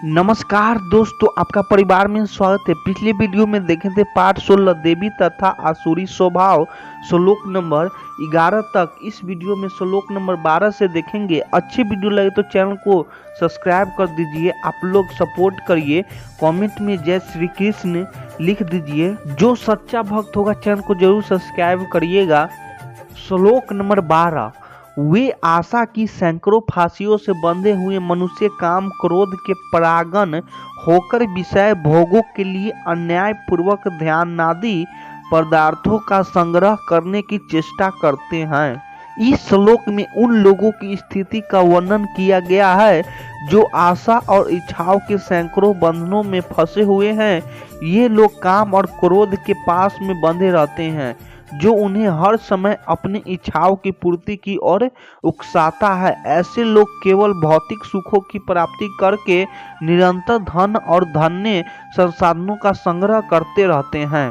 नमस्कार दोस्तों, आपका परिवार में स्वागत है। पिछले वीडियो में देखे थे पाठ 16 देवी तथा आसुरी स्वभाव श्लोक नंबर 11 तक। इस वीडियो में श्लोक नंबर 12 से देखेंगे। अच्छी वीडियो लगे तो चैनल को सब्सक्राइब कर दीजिए। आप लोग सपोर्ट करिए, कमेंट में जय श्री कृष्ण लिख दीजिए। जो सच्चा भक्त होगा चैनल को जरूर सब्सक्राइब करिएगा। श्लोक नंबर 12। वे आशा की सैकड़ों फांसियों से बंधे हुए मनुष्य काम क्रोध के परागण होकर विषय भोगों के लिए अन्याय पूर्वक ध्यानादि पदार्थों का संग्रह करने की चेष्टा करते हैं। इस श्लोक में उन लोगों की स्थिति का वर्णन किया गया है जो आशा और इच्छाओं के सैकड़ों बंधनों में फंसे हुए हैं। ये लोग काम और क्रोध के पास में बंधे रहते हैं जो उन्हें हर समय अपनी इच्छाओं की पूर्ति की ओर उकसाता है। ऐसे लोग केवल भौतिक सुखों की प्राप्ति करके निरंतर धन और धन्य संसाधनों का संग्रह करते रहते हैं,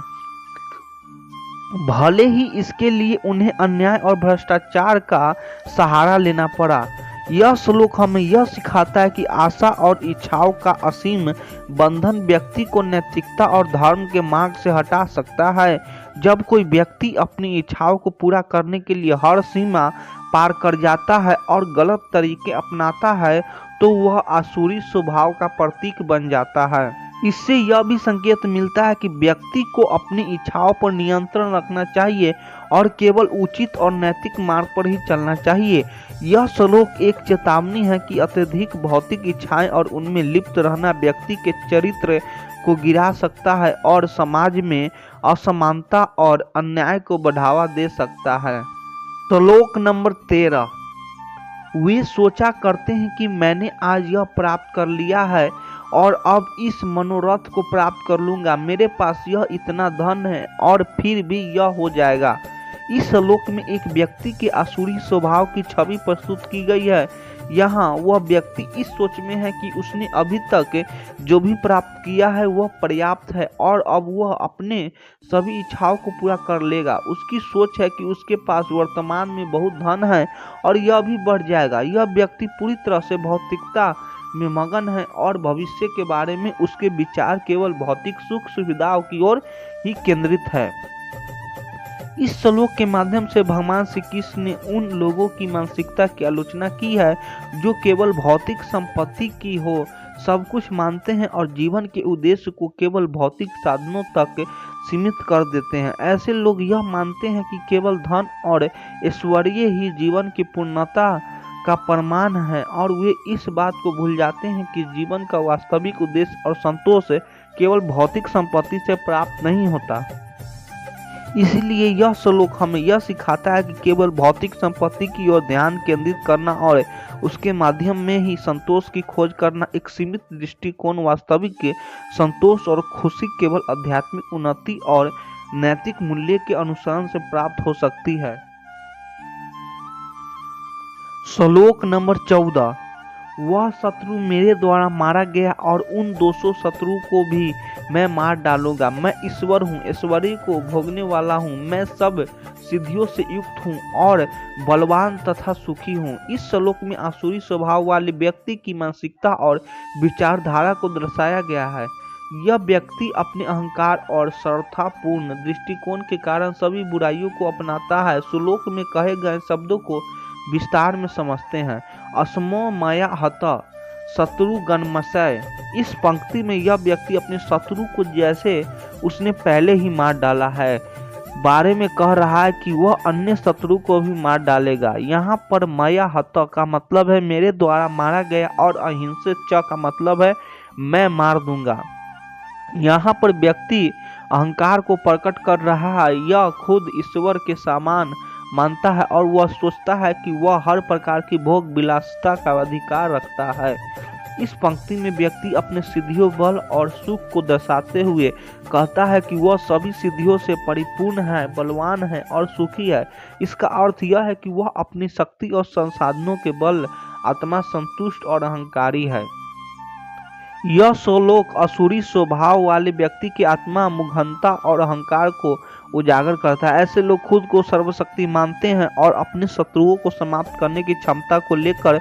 भले ही इसके लिए उन्हें अन्याय और भ्रष्टाचार का सहारा लेना पड़ा। यह श्लोक हमें यह सिखाता है कि आशा और इच्छाओं का असीम बंधन व्यक्ति को नैतिकता और धर्म के मार्ग से हटा सकता है। जब कोई व्यक्ति अपनी इच्छाओं को पूरा करने के लिए हर सीमा पार कर जाता है और गलत तरीके अपनाता है तो वह आसुरी स्वभाव का प्रतीक बन जाता है। इससे यह भी संकेत मिलता है कि व्यक्ति को अपनी इच्छाओं पर नियंत्रण रखना चाहिए और केवल उचित और नैतिक मार्ग पर ही चलना चाहिए। यह श्लोक एक चेतावनी है कि अत्यधिक भौतिक इच्छाएं और उनमें लिप्त रहना व्यक्ति के चरित्र को गिरा सकता है और समाज में असमानता और अन्याय को बढ़ावा दे सकता है। श्लोक नंबर 13। वे सोचा करते हैं कि मैंने आज यह प्राप्त कर लिया है और अब इस मनोरथ को प्राप्त कर लूंगा। मेरे पास यह इतना धन है और फिर भी यह हो जाएगा। इस श्लोक में एक व्यक्ति के आसुरी स्वभाव की छवि प्रस्तुत की गई है। यहाँ वह व्यक्ति इस सोच में है कि उसने अभी तक जो भी प्राप्त किया है वह पर्याप्त है और अब वह अपने सभी इच्छाओं को पूरा कर लेगा। उसकी सोच है कि उसके पास वर्तमान में बहुत धन है और यह भी बढ़ जाएगा। यह व्यक्ति पूरी तरह से भौतिकता में मगन है और भविष्य के बारे में उसके विचार केवल भौतिक सुख सुविधाओं की ओर ही केंद्रित है। इस श्लोक के माध्यम से भगवान श्री कृष्ण ने उन लोगों की मानसिकता की आलोचना की है जो केवल भौतिक संपत्ति की हो सब कुछ मानते हैं और जीवन के उद्देश्य को केवल भौतिक साधनों तक सीमित कर देते हैं। ऐसे लोग यह मानते हैं कि केवल धन और ऐश्वर्य ही जीवन की पूर्णता का प्रमाण है और वे इस बात को भूल जाते हैं कि जीवन का वास्तविक उद्देश्य और संतोष केवल भौतिक संपत्ति से प्राप्त नहीं होता। इसलिए यह श्लोक हमें यह सिखाता है कि केवल भौतिक संपत्ति की ओर ध्यान केंद्रित करना और उसके माध्यम में ही संतोष की खोज करना एक सीमित दृष्टिकोण वास्तविक संतोष और खुशी केवल आध्यात्मिक उन्नति और नैतिक मूल्य के अनुसरण से प्राप्त हो सकती है। श्लोक नंबर 14। वह शत्रु मेरे द्वारा मारा गया और उन 200 शत्रु को भी मैं मार डालूंगा। मैं ईश्वर हूँ, ऐश्वर्य को भोगने वाला हूँ। मैं सब सिद्धियों से युक्त हूँ और बलवान तथा सुखी हूँ। इस श्लोक में आसुरी स्वभाव वाले व्यक्ति की मानसिकता और विचारधारा को दर्शाया गया है। यह व्यक्ति अपने अहंकार और श्रद्धापूर्ण दृष्टिकोण के कारण सभी बुराइयों को अपनाता है। श्लोक में कहे गए शब्दों को विस्तार में समझते हैं। असमो मया हत शत्रु गणमशय। इस पंक्ति में यह व्यक्ति अपने शत्रु को जैसे उसने पहले ही मार डाला है बारे में कह रहा है कि वह अन्य शत्रु को भी मार डालेगा। यहाँ पर मया हत का मतलब है मेरे द्वारा मारा गया और अहिंसक च का मतलब है मैं मार दूंगा। यहाँ पर व्यक्ति अहंकार को प्रकट कर रहा है। यह खुद ईश्वर के समान मानता है और वह सोचता है कि वह हर प्रकार की भोग विलासिता का अधिकार रखता है। इस पंक्ति में व्यक्ति अपने सिद्धियों बल और सुख को दर्शाते हुए कहता है कि वह सभी सिद्धियों से परिपूर्ण है, बलवान है और सुखी है। इसका अर्थ यह है कि वह अपनी शक्ति और संसाधनों के बल आत्मा संतुष्ट और अहंकारी है। यह श्लोक असुरी स्वभाव वाले व्यक्ति की आत्मा मुग्धता और अहंकार को उजागर करता है। ऐसे लोग खुद को सर्वशक्ति मानते हैं और अपने शत्रुओं को समाप्त करने की क्षमता को लेकर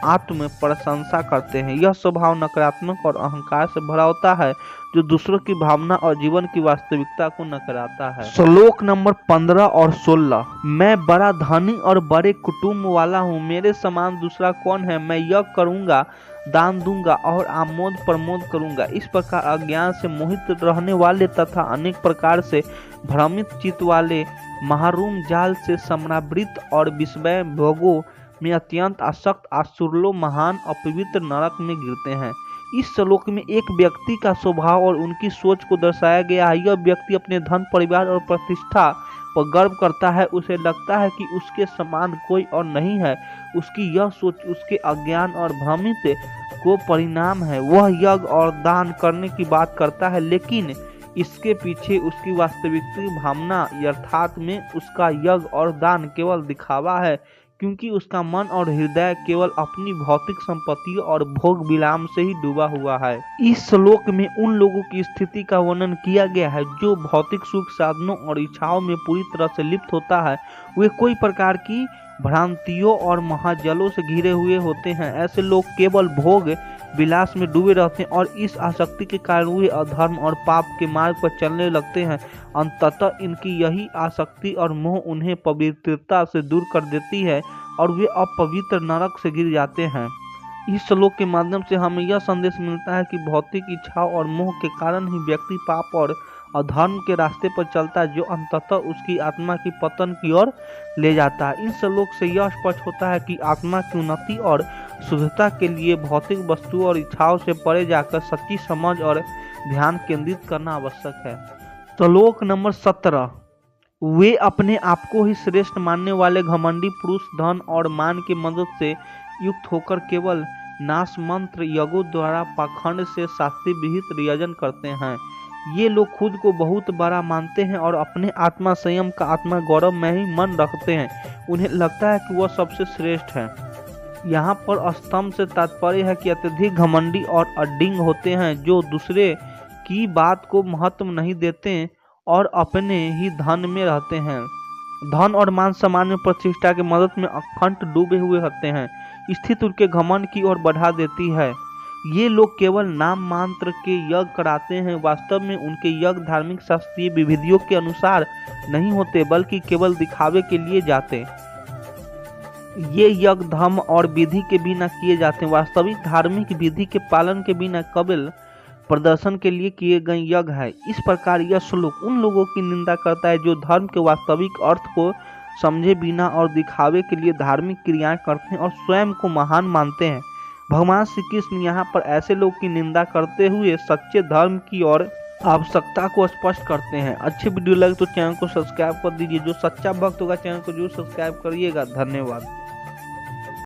आत्म प्रशंसा करते हैं। यह स्वभाव नकारात्मक और अहंकार से भरा होता है जो दूसरों की भावना और जीवन की वास्तविकता को नकराता है। श्लोक नंबर 15 और 16। मैं बड़ा धनी और बड़े कुटुंब वाला हूँ, मेरे समान दूसरा कौन है। मैं यज्ञ करूंगा, दान दूंगा और आमोद प्रमोद करूंगा। इस प्रकार अज्ञान से मोहित रहने वाले तथा अनेक प्रकार से भ्रमित चित्त वाले महारूम जाल से समरावृत और विषय भोगों में अत्यंत आसक्त असुर लोग महान अपवित्र नरक में गिरते हैं। इस श्लोक में एक व्यक्ति का स्वभाव और उनकी सोच को दर्शाया गया है। यह व्यक्ति अपने धन, परिवार और प्रतिष्ठा पर गर्व करता है। उसे लगता है कि उसके समान कोई और नहीं है। उसकी यह सोच उसके अज्ञान और भ्रमित को परिणाम है। वह यज्ञ और दान करने की बात करता है, लेकिन इसके पीछे उसकी वास्तविक भावना यथार्थ में उसका यज्ञ और दान केवल दिखावा है, क्योंकि उसका मन और हृदय केवल अपनी भौतिक संपत्ति और भोग विलाम से ही डूबा हुआ है। इस श्लोक में उन लोगों की स्थिति का वर्णन किया गया है जो भौतिक सुख साधनों और इच्छाओं में पूरी तरह से लिप्त होता है। वे कोई प्रकार की भ्रांतियों और महाजलों से घिरे हुए होते हैं। ऐसे लोग केवल भोग विलास में डूबे रहते हैं और इस आसक्ति के कारण वे अधर्म और पाप के मार्ग पर चलने लगते हैं। अंततः इनकी यही आसक्ति और मोह उन्हें पवित्रता से दूर कर देती है और वे अपवित्र नरक से गिर जाते हैं। इस श्लोक के माध्यम से हमें यह संदेश मिलता है कि भौतिक इच्छाओं और मोह के कारण ही व्यक्ति पाप और अधर्म के रास्ते पर चलता है, जो अंततः उसकी आत्मा की पतन की ओर ले जाता है। इन श्लोक से यह स्पष्ट होता है कि आत्मा की उन्नति और शुद्धता के लिए भौतिक वस्तुओं और इच्छाओं से परे जाकर सच्ची समझ और ध्यान केंद्रित करना आवश्यक है। श्लोक नंबर 17। वे अपने आप को ही श्रेष्ठ मानने वाले घमंडी पुरुष धन और मान की मदद से युक्त होकर केवल नाश मंत्र यज्ञों द्वारा पाखंड से शास्त्री विहित यजन करते हैं। ये लोग खुद को बहुत बड़ा मानते हैं और अपने आत्मा संयम का आत्मा गौरव में ही मन रखते हैं। उन्हें लगता है कि वह सबसे श्रेष्ठ है। यहाँ पर स्तंभ से तात्पर्य है कि अत्यधिक घमंडी और अडिंग होते हैं, जो दूसरे की बात को महत्व नहीं देते और अपने ही धन में रहते हैं। धन और मान सम्मान में प्रतिष्ठा की मदद में अखंड डूबे हुए होते हैं। स्थिति उनके घमंड की ओर बढ़ा देती है। ये लोग केवल नाम मात्र के यज्ञ कराते हैं। वास्तव में उनके यज्ञ धार्मिक शास्त्रीय विधियों के अनुसार नहीं होते, बल्कि केवल दिखावे के लिए जाते। ये यज्ञ धर्म और विधि के बिना किए जाते हैं। वास्तविक धार्मिक विधि के पालन के बिना केवल प्रदर्शन के लिए किए गए यज्ञ है। इस प्रकार यह श्लोक उन लोगों की निंदा करता है जो धर्म के वास्तविक अर्थ को समझे बिना और दिखावे के लिए धार्मिक क्रियाएं करते हैं और स्वयं को महान मानते हैं। भगवान श्री कृष्ण यहाँ पर ऐसे लोग की निंदा करते हुए सच्चे धर्म की ओर आवश्यकता को स्पष्ट करते हैं। अच्छी वीडियो लगे तो चैनल को सब्सक्राइब कर दीजिए। जो सच्चा भक्त होगा चैनल को जरूर सब्सक्राइब करिएगा। धन्यवाद।